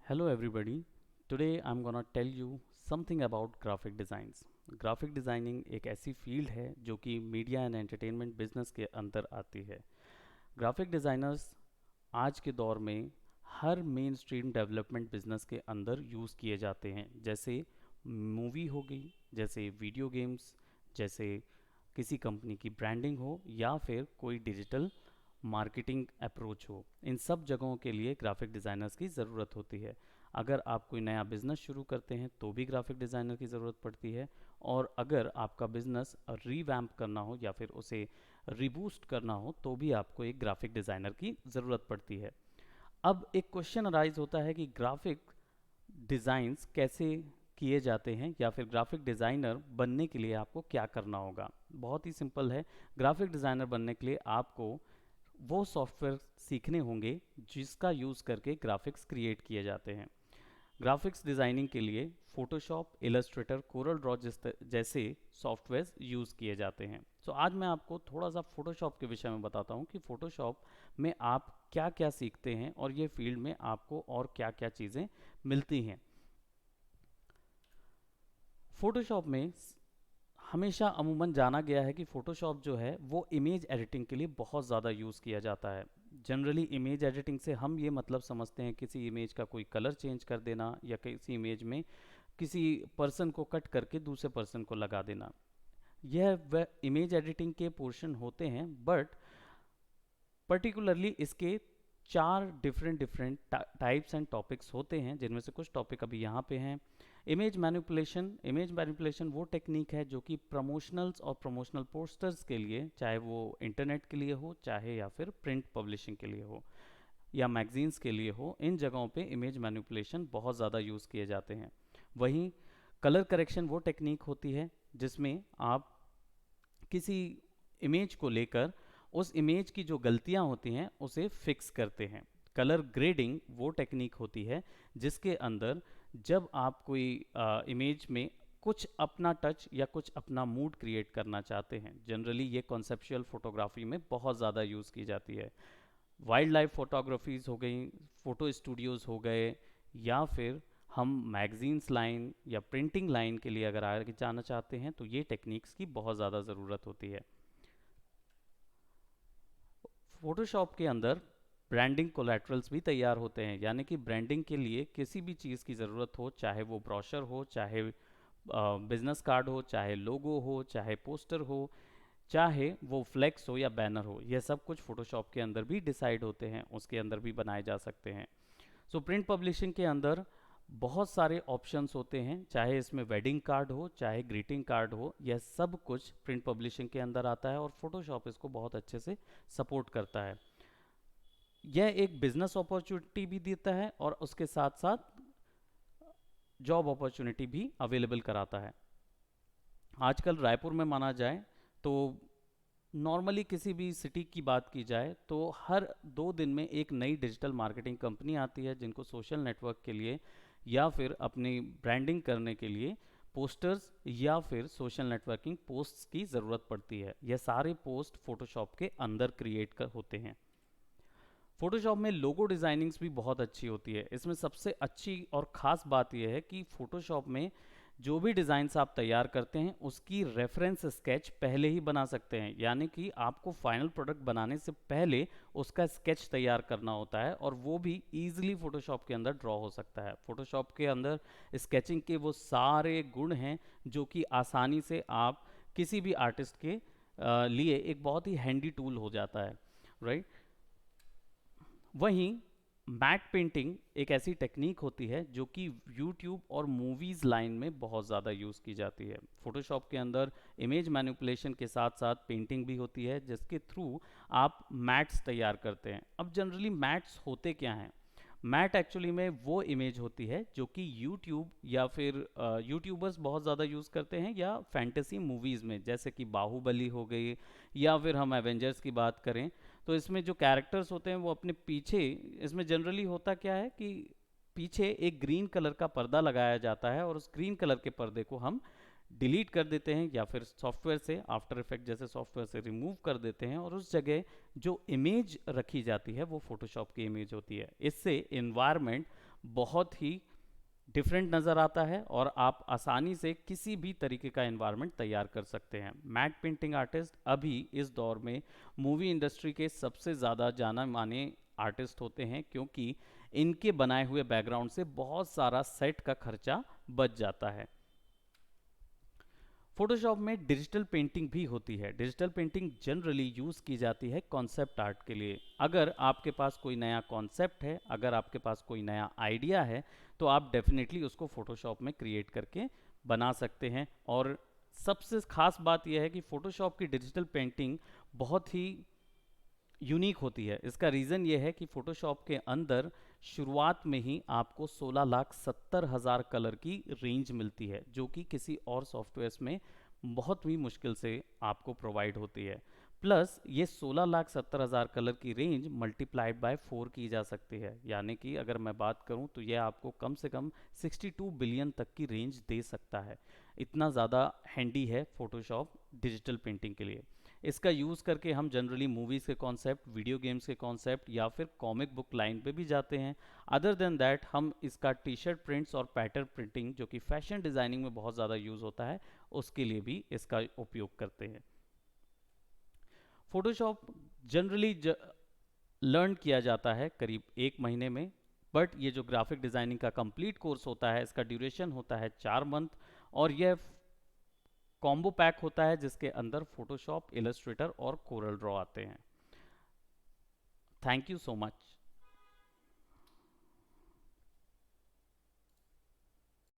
Hello everybody. Today I'm gonna tell you something about graphic designs. Graphic designing एक ऐसी field है जो कि मीडिया एंड एंटरटेनमेंट बिजनेस के अंदर आती है। ग्राफिक डिज़ाइनर्स आज के दौर में हर मेन स्ट्रीम डेवलपमेंट बिजनेस के अंदर यूज़ किए जाते हैं, जैसे मूवी हो गई, जैसे वीडियो गेम्स, जैसे किसी कंपनी की ब्रांडिंग हो या फिर कोई डिजिटल मार्केटिंग अप्रोच हो। इन सब जगहों के लिए ग्राफिक डिज़ाइनर्स की ज़रूरत होती है। अगर आप कोई नया बिज़नेस शुरू करते हैं तो भी ग्राफिक डिज़ाइनर की ज़रूरत पड़ती है, और अगर आपका बिज़नेस रीवैम्प करना हो या फिर उसे रीबूस्ट करना हो तो भी आपको एक ग्राफिक डिज़ाइनर की ज़रूरत पड़ती है। अब एक क्वेश्चन अराइज होता है कि ग्राफिक डिज़ाइंस कैसे किए जाते हैं या फिर ग्राफिक डिज़ाइनर बनने के लिए आपको क्या करना होगा। बहुत ही सिंपल है। ग्राफिक डिज़ाइनर बनने के लिए आपको वो सॉफ्टवेयर सीखने होंगे जिसका यूज़ करके ग्राफिक्स क्रिएट किए जाते हैं। ग्राफिक्स डिज़ाइनिंग के लिए फोटोशॉप, इलस्ट्रेटर, कोरल ड्रॉ जैसे सॉफ्टवेयर यूज़ किए जाते हैं। तो आज मैं आपको थोड़ा सा फोटोशॉप के विषय में बताता हूँ कि फोटोशॉप में आप क्या क्या सीखते हैं और ये फील्ड में आपको और क्या क्या चीज़ें मिलती हैं। फोटोशॉप में हमेशा अमूमन जाना गया है कि फ़ोटोशॉप जो है वो इमेज एडिटिंग के लिए बहुत ज़्यादा यूज़ किया जाता है। जनरली इमेज एडिटिंग से हम ये मतलब समझते हैं किसी इमेज का कोई कलर चेंज कर देना या किसी इमेज में किसी पर्सन को कट करके दूसरे पर्सन को लगा देना। यह वह इमेज एडिटिंग के पोर्शन होते हैं, बट पर्टिकुलरली इसके चार different different types and topics होते हैं, जिनमें से कुछ टॉपिक अभी यहाँ पे हैं। इमेज मैनिपुलेशन वो टेक्निक है जो कि प्रमोशनल्स और प्रमोशनल पोस्टर्स के लिए, चाहे वो इंटरनेट के लिए हो, चाहे या फिर प्रिंट पब्लिशिंग के लिए हो या मैगजीन्स के लिए हो, इन जगहों पे इमेज मैनिपुलेशन बहुत ज़्यादा यूज़ किए जाते हैं। वहीं कलर करेक्शन वो टेक्निक होती है जिसमें आप किसी इमेज को लेकर उस इमेज की जो गलतियां होती हैं उसे फिक्स करते हैं। कलर ग्रेडिंग वो टेक्निक होती है जिसके अंदर जब आप कोई इमेज में कुछ अपना टच या कुछ अपना मूड क्रिएट करना चाहते हैं, जनरली ये कॉन्सेप्चुअल फोटोग्राफी में बहुत ज़्यादा यूज़ की जाती है। वाइल्ड लाइफ फोटोग्राफीज हो गई, फोटो स्टूडियोज़ हो गए, या फिर हम मैगजीन्स लाइन या प्रिंटिंग लाइन के लिए अगर आगे जाना चाहते हैं तो ये टेक्निक्स की बहुत ज़्यादा ज़रूरत होती है। फोटोशॉप के अंदर ब्रांडिंग कोलैटरल्स भी तैयार होते हैं, यानी कि ब्रांडिंग के लिए किसी भी चीज़ की ज़रूरत हो, चाहे वो ब्रोशर हो, चाहे बिजनेस कार्ड हो, चाहे लोगो हो, चाहे पोस्टर हो, चाहे वो फ्लेक्स हो या बैनर हो, यह सब कुछ फोटोशॉप के अंदर भी डिसाइड होते हैं, उसके अंदर भी बनाए जा सकते हैं। सो प्रिंट पब्लिशिंग के अंदर बहुत सारे ऑप्शंस होते हैं, चाहे इसमें वेडिंग कार्ड हो, चाहे ग्रीटिंग कार्ड हो, यह सब कुछ प्रिंट पब्लिशिंग के अंदर आता है और फोटोशॉप इसको बहुत अच्छे से सपोर्ट करता है। यह एक बिजनेस अपॉर्चुनिटी भी देता है और उसके साथ साथ जॉब अपॉर्चुनिटी भी अवेलेबल कराता है। आजकल रायपुर में माना जाए तो नॉर्मली किसी भी सिटी की बात की जाए तो हर 2 दिन में एक नई डिजिटल मार्केटिंग कंपनी आती है जिनको सोशल नेटवर्क के लिए या फिर अपनी ब्रांडिंग करने के लिए पोस्टर्स या फिर सोशल नेटवर्किंग पोस्ट्स की ज़रूरत पड़ती है। यह सारे पोस्ट फोटोशॉप के अंदर क्रिएट कर होते हैं। फोटोशॉप में लोगो डिज़ाइनिंग्स भी बहुत अच्छी होती है। इसमें सबसे अच्छी और ख़ास बात यह है कि फोटोशॉप में जो भी डिज़ाइंस आप तैयार करते हैं उसकी रेफरेंस स्केच पहले ही बना सकते हैं, यानी कि आपको फाइनल प्रोडक्ट बनाने से पहले उसका स्केच तैयार करना होता है और वो भी ईजिली फोटोशॉप के अंदर ड्रॉ हो सकता है। फोटोशॉप के अंदर स्केचिंग के वो सारे गुण हैं जो कि आसानी से आप किसी भी आर्टिस्ट के लिए एक बहुत ही हैंडी टूल हो जाता है, राइट। वहीं मैट पेंटिंग एक ऐसी टेक्निक होती है जो कि यूट्यूब और मूवीज़ लाइन में बहुत ज़्यादा यूज़ की जाती है। फोटोशॉप के अंदर इमेज मैनिपुलेशन के साथ साथ पेंटिंग भी होती है जिसके थ्रू आप मैट्स तैयार करते हैं। अब जनरली मैट्स होते क्या हैं? मैट एक्चुअली में वो इमेज होती है जो कि यूट्यूब या फिर यूट्यूबर्स बहुत ज़्यादा यूज़ करते हैं, या फैंटेसी मूवीज़ में जैसे कि बाहुबली हो गई, या फिर हम एवेंजर्स की बात करें तो इसमें जो कैरेक्टर्स होते हैं वो अपने पीछे, इसमें जनरली होता क्या है कि पीछे एक ग्रीन कलर का पर्दा लगाया जाता है और उस ग्रीन कलर के पर्दे को हम डिलीट कर देते हैं या फिर सॉफ्टवेयर से, आफ्टर इफेक्ट जैसे सॉफ्टवेयर से रिमूव कर देते हैं, और उस जगह जो इमेज रखी जाती है वो फोटोशॉप की इमेज होती है। इससे इन्वायरमेंट बहुत ही डिफरेंट नज़र आता है और आप आसानी से किसी भी तरीके का एनवायरनमेंट तैयार कर सकते हैं। मैट पेंटिंग आर्टिस्ट अभी इस दौर में मूवी इंडस्ट्री के सबसे ज़्यादा जाना माने आर्टिस्ट होते हैं, क्योंकि इनके बनाए हुए बैकग्राउंड से बहुत सारा सेट का खर्चा बच जाता है। फोटोशॉप में डिजिटल पेंटिंग भी होती है। डिजिटल पेंटिंग जनरली यूज़ की जाती है कॉन्सेप्ट आर्ट के लिए। अगर आपके पास कोई नया कॉन्सेप्ट है, अगर आपके पास कोई नया आइडिया है, तो आप डेफिनेटली उसको फोटोशॉप में क्रिएट करके बना सकते हैं। और सबसे खास बात यह है कि फोटोशॉप की डिजिटल पेंटिंग बहुत ही यूनिक होती है। इसका रीज़न ये है कि फ़ोटोशॉप के अंदर शुरुआत में ही आपको 16,70,000 कलर की रेंज मिलती है, जो कि किसी और सॉफ्टवेयर्स में बहुत ही मुश्किल से आपको प्रोवाइड होती है। प्लस ये 16,70,000 कलर की रेंज मल्टीप्लाइड बाय 4 की जा सकती है, यानी कि अगर मैं बात करूं तो यह आपको कम से कम 62 बिलियन तक की रेंज दे सकता है। इतना ज़्यादा हैंडी है फ़ोटोशॉप डिजिटल पेंटिंग के लिए। इसका यूज़ करके हम जनरली मूवीज़ के कॉन्सेप्ट, वीडियो गेम्स के कॉन्सेप्ट या फिर कॉमिक बुक लाइन पे भी जाते हैं। अदर देन दैट हम इसका टी शर्ट प्रिंट्स और पैटर्न प्रिंटिंग, जो कि फैशन डिज़ाइनिंग में बहुत ज़्यादा यूज़ होता है, उसके लिए भी इसका उपयोग करते हैं। फोटोशॉप जनरली लर्न किया जाता है करीब 1 महीने में, बट ये जो ग्राफिक डिज़ाइनिंग का कंप्लीट कोर्स होता है, इसका ड्यूरेशन होता है 4 मंथ, और यह कॉम्बो पैक होता है जिसके अंदर फोटोशॉप, इलस्ट्रेटर और कोरल ड्रॉ आते हैं। Thank you so much.